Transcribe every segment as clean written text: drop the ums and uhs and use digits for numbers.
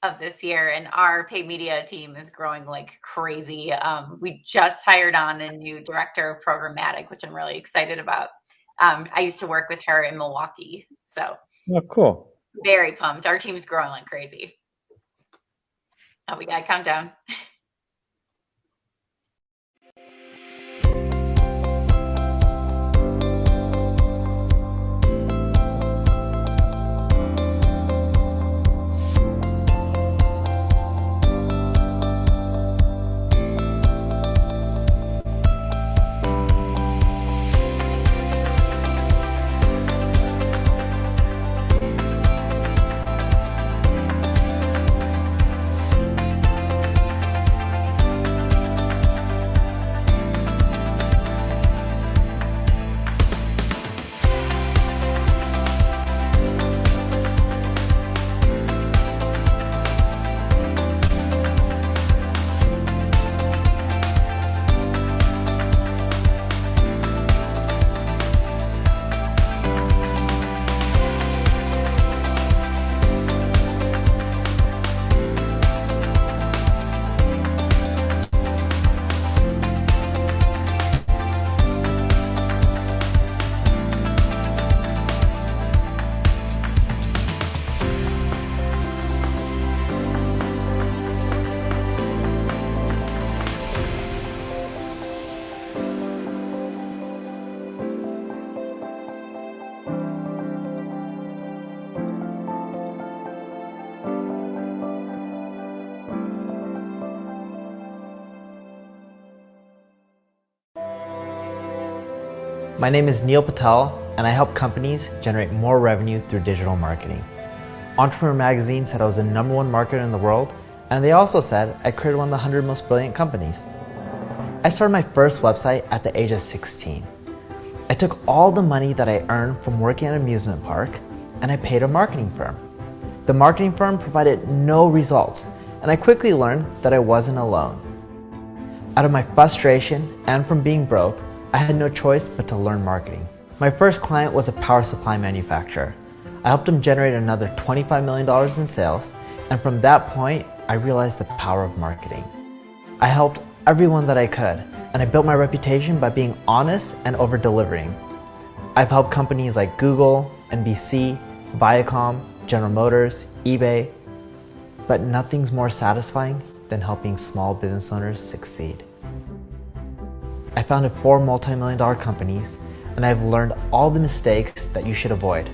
of this year, and our paid media team is growing like crazy. We just hired on a new director of programmatic, which I'm really excited about. I used to work with her in Milwaukee, so Oh, cool. very pumped. Our team's growing like crazy. Oh, we got a countdown. My name is Neil Patel, and I help companies generate more revenue through digital marketing. Entrepreneur Magazine said I was the #1 marketer in the world, and they also said I created one of the 100 most brilliant companies. I started my first website at the age of 16. I took all the money that I earned from working at an amusement park, and I paid a marketing firm. The marketing firm provided no results, and I quickly learned that I wasn't alone. Out of my frustration and from being broke, I had no choice but to learn marketing. My first client was a power supply manufacturer. I helped them generate another $25 million in sales, and from that point, I realized the power of marketing. I helped everyone that I could, and I built my reputation by being honest and over-delivering. I've helped companies like Google, NBC, Viacom, General Motors, eBay, but nothing's more satisfying than helping small business owners succeed. I founded 4 multi-million-dollar companies, and I've learned all the mistakes that you should avoid.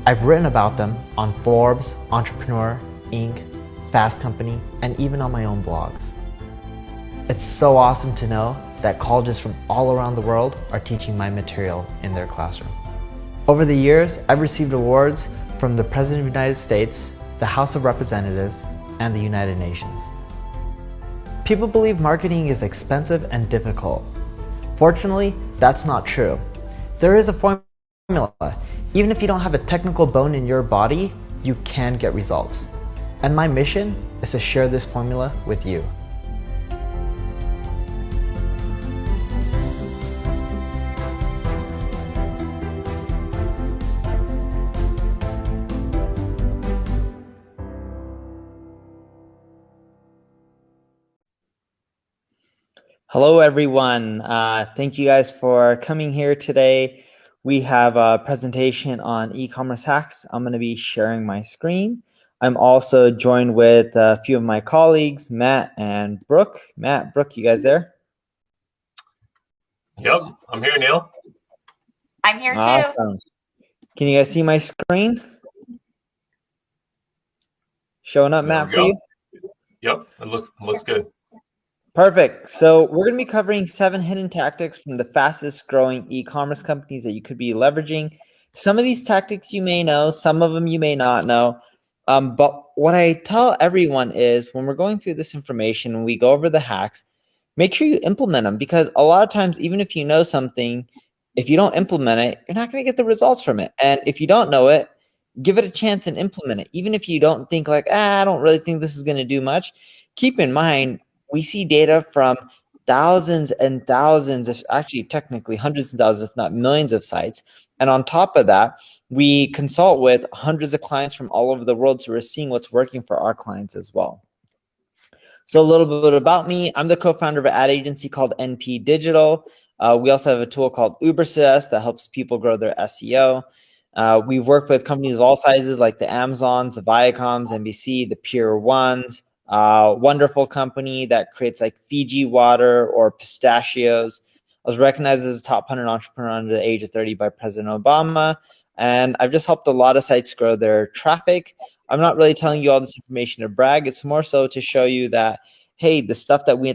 I've written about them on Forbes, Entrepreneur, Inc., Fast Company, and even on my own blogs. It's so awesome to know that colleges from all around the world are teaching my material in their classroom. Over the years, I've received awards from the President of the United States, the House of Representatives, and the United Nations. People believe marketing is expensive and difficult. Fortunately, that's not true. There is a formula. Even if you don't have a technical bone in your body, you can get results. And my mission is to share this formula with you. Hello, everyone. Thank you guys for coming here today. We have a presentation on e-commerce hacks. I'm going to be sharing my screen. I'm also joined with a few of my colleagues, Matt and Brooke. Matt, Brooke, you guys there? Yep, I'm here, Neil. I'm here too. Awesome. Can you guys see my screen? Showing up, Matt, for you? Yep, it looks good. Perfect. So we're going to be covering 7 hidden tactics from the fastest growing e-commerce companies that you could be leveraging. Some of these tactics you may know, some of them you may not know. But what I tell everyone is when we're going through this information, when we go over the hacks, make sure you implement them, because a lot of times, even if you know something, if you don't implement it, you're not going to get the results from it. And if you don't know it, give it a chance and implement it. Even if you don't think like, I don't really think this is going to do much, keep in mind, we see data from thousands and thousands, if actually technically hundreds of thousands, if not millions of sites. And on top of that, we consult with hundreds of clients from all over the world, so we're seeing what's working for our clients as well. So a little bit about me. I'm the co-founder of an ad agency called NP Digital. We also have a tool called UberSuggest that helps people grow their SEO. We've worked with companies of all sizes like the Amazons, the Viacoms, NBC, the Pure Ones, wonderful company that creates like Fiji water or pistachios. I was recognized as a top 100 entrepreneur under the age of 30 by President Obama. And I've just helped a lot of sites grow their traffic. I'm not really telling you all this information to brag. It's more so to show you that, hey, the stuff that we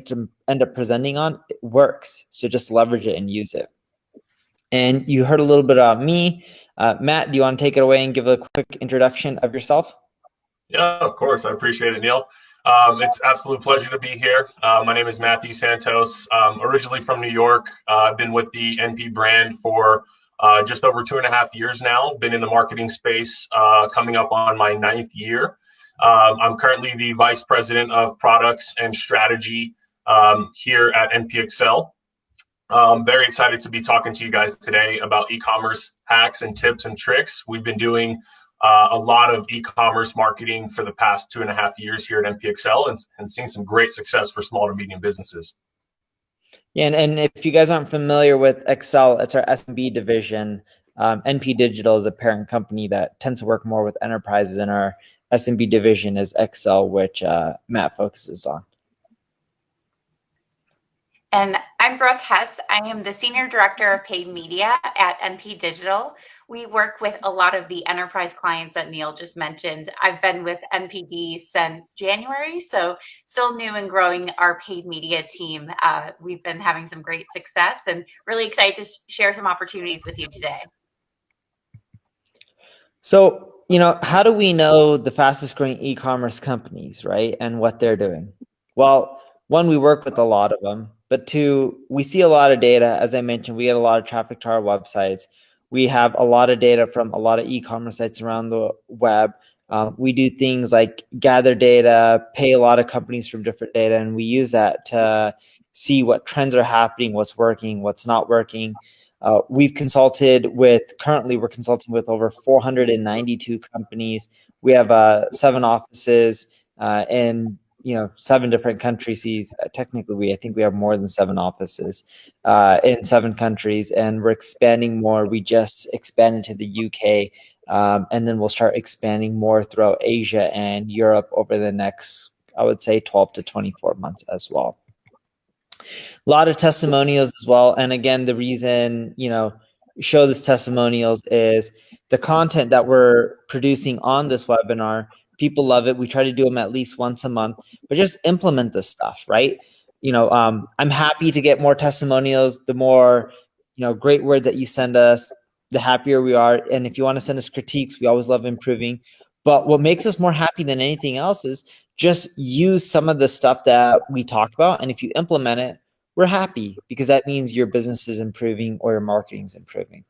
end up presenting on, it works. So just leverage it and use it. And you heard a little bit about me. Matt, do you want to take it away and give a quick introduction of yourself? Yeah, of course. I appreciate it, Neil. It's absolute pleasure to be here. My name is Matthew Santos. Originally from New York. I've been with the NP brand for just over 2.5 years now. Been in the marketing space coming up on my 9th year. I'm currently the Vice President of Products and Strategy here at NPXL. I'm very excited to be talking to you guys today about e-commerce hacks and tips and tricks. We've been doing a lot of e-commerce marketing for the past 2.5 years here at NPXL and seeing some great success for small to medium businesses. Yeah, and if you guys aren't familiar with Excel, it's our SMB division. NP Digital is a parent company that tends to work more with enterprises, and our SMB division is Excel, which Matt focuses on. And I'm Brooke Hess. I am the Senior Director of Paid Media at NP Digital. We work with a lot of the enterprise clients that Neil just mentioned. I've been with NPD since January, so still new and growing our paid media team. We've been having some great success and really excited to share some opportunities with you today. So, how do we know the fastest growing e-commerce companies, right? And what they're doing? Well, one, we work with a lot of them, but two, we see a lot of data. As I mentioned, we get a lot of traffic to our websites. We have a lot of data from a lot of e-commerce sites around the web. We do things like gather data, pay a lot of companies from different data, and we use that to see what trends are happening, what's working, what's not working. Currently we're consulting with over 492 companies. We have 7 offices in 7 different countries. Technically, I think we have more than 7 offices in 7 countries, and we're expanding more. We just expanded to the UK, and then we'll start expanding more throughout Asia and Europe over the next, I would say, 12 to 24 months as well. A lot of testimonials as well. And again, the reason, show this testimonials is the content that we're producing on this webinar. People love it. We try to do them at least once a month, but just implement this stuff, right? I'm happy to get more testimonials. The more, great words that you send us, the happier we are. And if you want to send us critiques, we always love improving. But what makes us more happy than anything else is just use some of the stuff that we talk about. And if you implement it, we're happy, because that means your business is improving or your marketing is improving.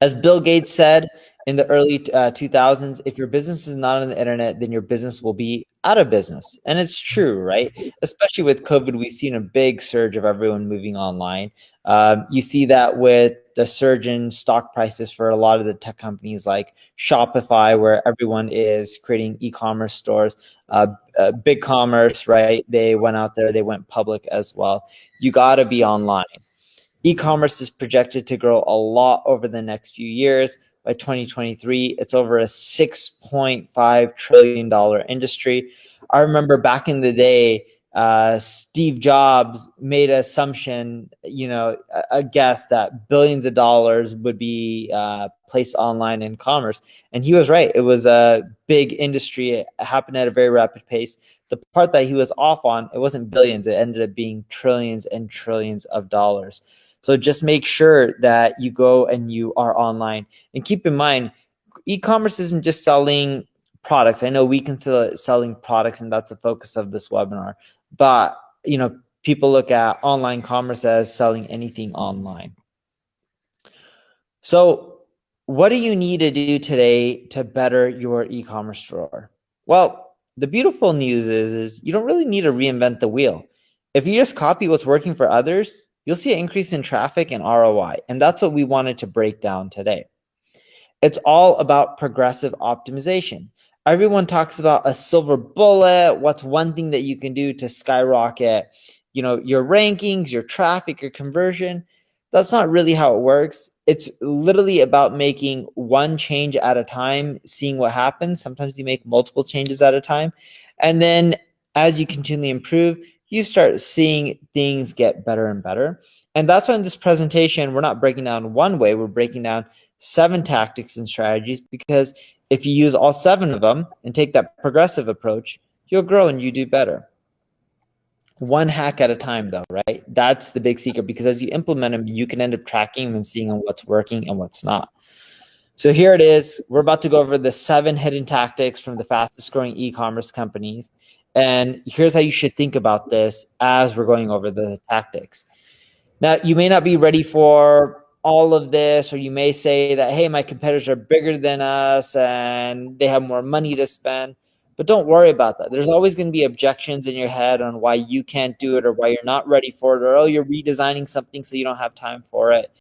As Bill Gates said in the early 2000s, if your business is not on the internet, then your business will be out of business. And it's true, right? Especially with COVID, we've seen a big surge of everyone moving online. You see that with the surge in stock prices for a lot of the tech companies like Shopify, where everyone is creating e-commerce stores. BigCommerce, right? They went out there, they went public as well. You got to be online. E-commerce is projected to grow a lot over the next few years. By 2023, it's over a $6.5 trillion industry. I remember back in the day, Steve Jobs made an assumption, a guess that billions of dollars would be placed online in commerce. And he was right. It was a big industry. It happened at a very rapid pace. The part that he was off on, it wasn't billions. It ended up being trillions and trillions of dollars. So just make sure that you go and you are online. And keep in mind, e-commerce isn't just selling products. I know we consider it selling products, and that's the focus of this webinar. But, people look at online commerce as selling anything online. So what do you need to do today to better your e-commerce store? Well, the beautiful news is you don't really need to reinvent the wheel. If you just copy what's working for others, you'll see an increase in traffic and ROI. And that's what we wanted to break down today. It's all about progressive optimization. Everyone talks about a silver bullet. What's one thing that you can do to skyrocket, your rankings, your traffic, your conversion? That's not really how it works. It's literally about making one change at a time, seeing what happens. Sometimes you make multiple changes at a time. And then as you continually improve, you start seeing things get better and better. And that's why in this presentation, we're not breaking down one way, we're breaking down 7 tactics and strategies, because if you use all 7 of them and take that progressive approach, you'll grow and you do better. One hack at a time though, right? That's the big secret, because as you implement them, you can end up tracking them and seeing what's working and what's not. So here it is. We're about to go over the 7 hidden tactics from the fastest growing e-commerce companies. And here's how you should think about this as we're going over the tactics. Now, you may not be ready for all of this, or you may say that, hey, my competitors are bigger than us and they have more money to spend. But don't worry about that. There's always going to be objections in your head on why you can't do it, or why you're not ready for it, or, oh, you're redesigning something so you don't have time for it.